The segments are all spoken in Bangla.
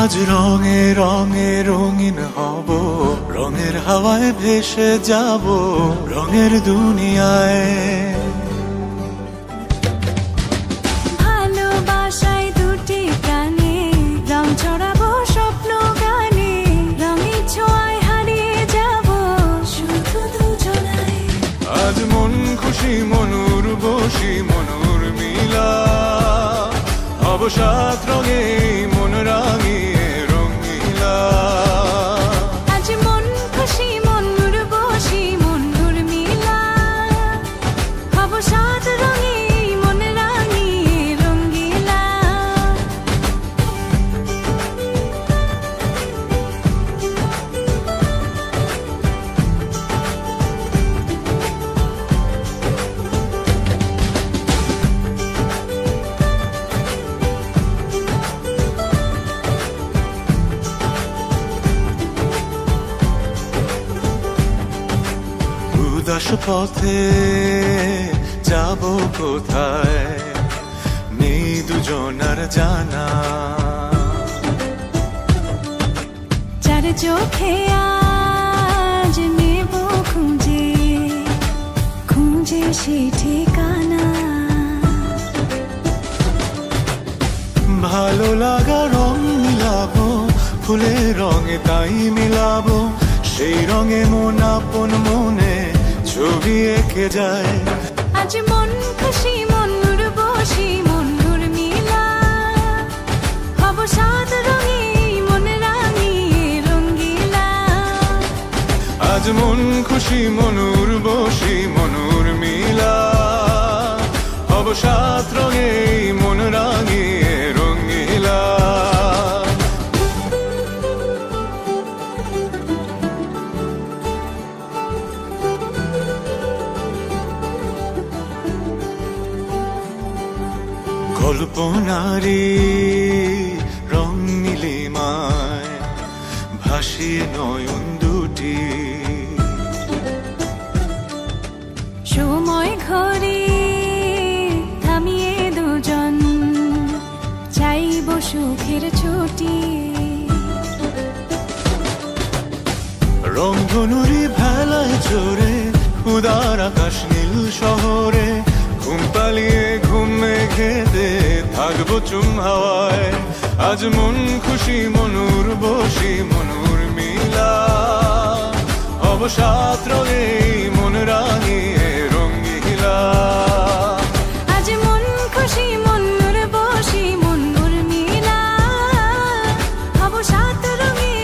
আজ রঙে রঙে রঙিন হব, রঙের হাওয়ায় ভেসে যাব রঙের দুনিয়ায়। ভালোবাসায় দুটি প্রাণে রং ছড়াবো স্বপ্ন গানে, রঙের ছোঁয়ায় হারিয়ে যাব শুধু দুজনায়। আজ মন খুশি মনুর বসি মনুর মিলা, হব সাত রঙে মন রাঙিয়ে রঙিলা। আজ মন খুশি মনুর বসি মনুর মিলা, হব সাত রঙে মন রাঙিয়ে রঙিলা। উদাস পথে যাব কোথায় নেই দুজনার জানা, চার চোখে আজ নেব খুঁজে খুঁজে সে ঠিকানা। ভালো লাগা রং মিলাবো ফুলের রঙে তাই মিলাবো, সেই রঙে মন আপন মনে ছবি এঁকে যায়। আজ মন খুশি মনুর বসি মনুর মিলা, হব সাত রঙে মন রাঙিয়ে রঙিলা। আজ মন খুশি মনুর বসি মনুর মিলা, হব সাত রঙে মন রাঙিয়ে রঙিলা। কল্পনারি রং নীলিমায় ভাসিয়ে নয়ন দুটি, সময় ঘরে থামিয়ে দুজন চাইব সুখের ছুটি। রংধনুরি ভেলায় চড়ে উদার আকাশ নীল শহরে, ঘুম পালিয়ে ঘুম মেঘেতে থাকবো চুম হাওয়ায়। আজ মন খুশি মনুর বসি মনুর মিলা, হব সাত রঙে মন রাঙিয়ে রঙিলা। আজ মন খুশি মনুর বসি মনুর মিলা, হব সাত রঙে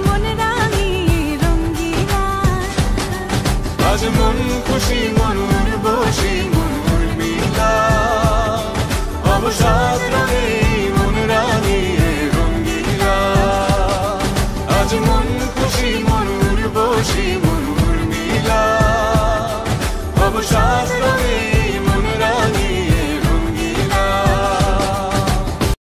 মন রাঙিয়ে রঙিলা। আজ মন খুশি মনুর বসি মনুর মিলা, হব সাত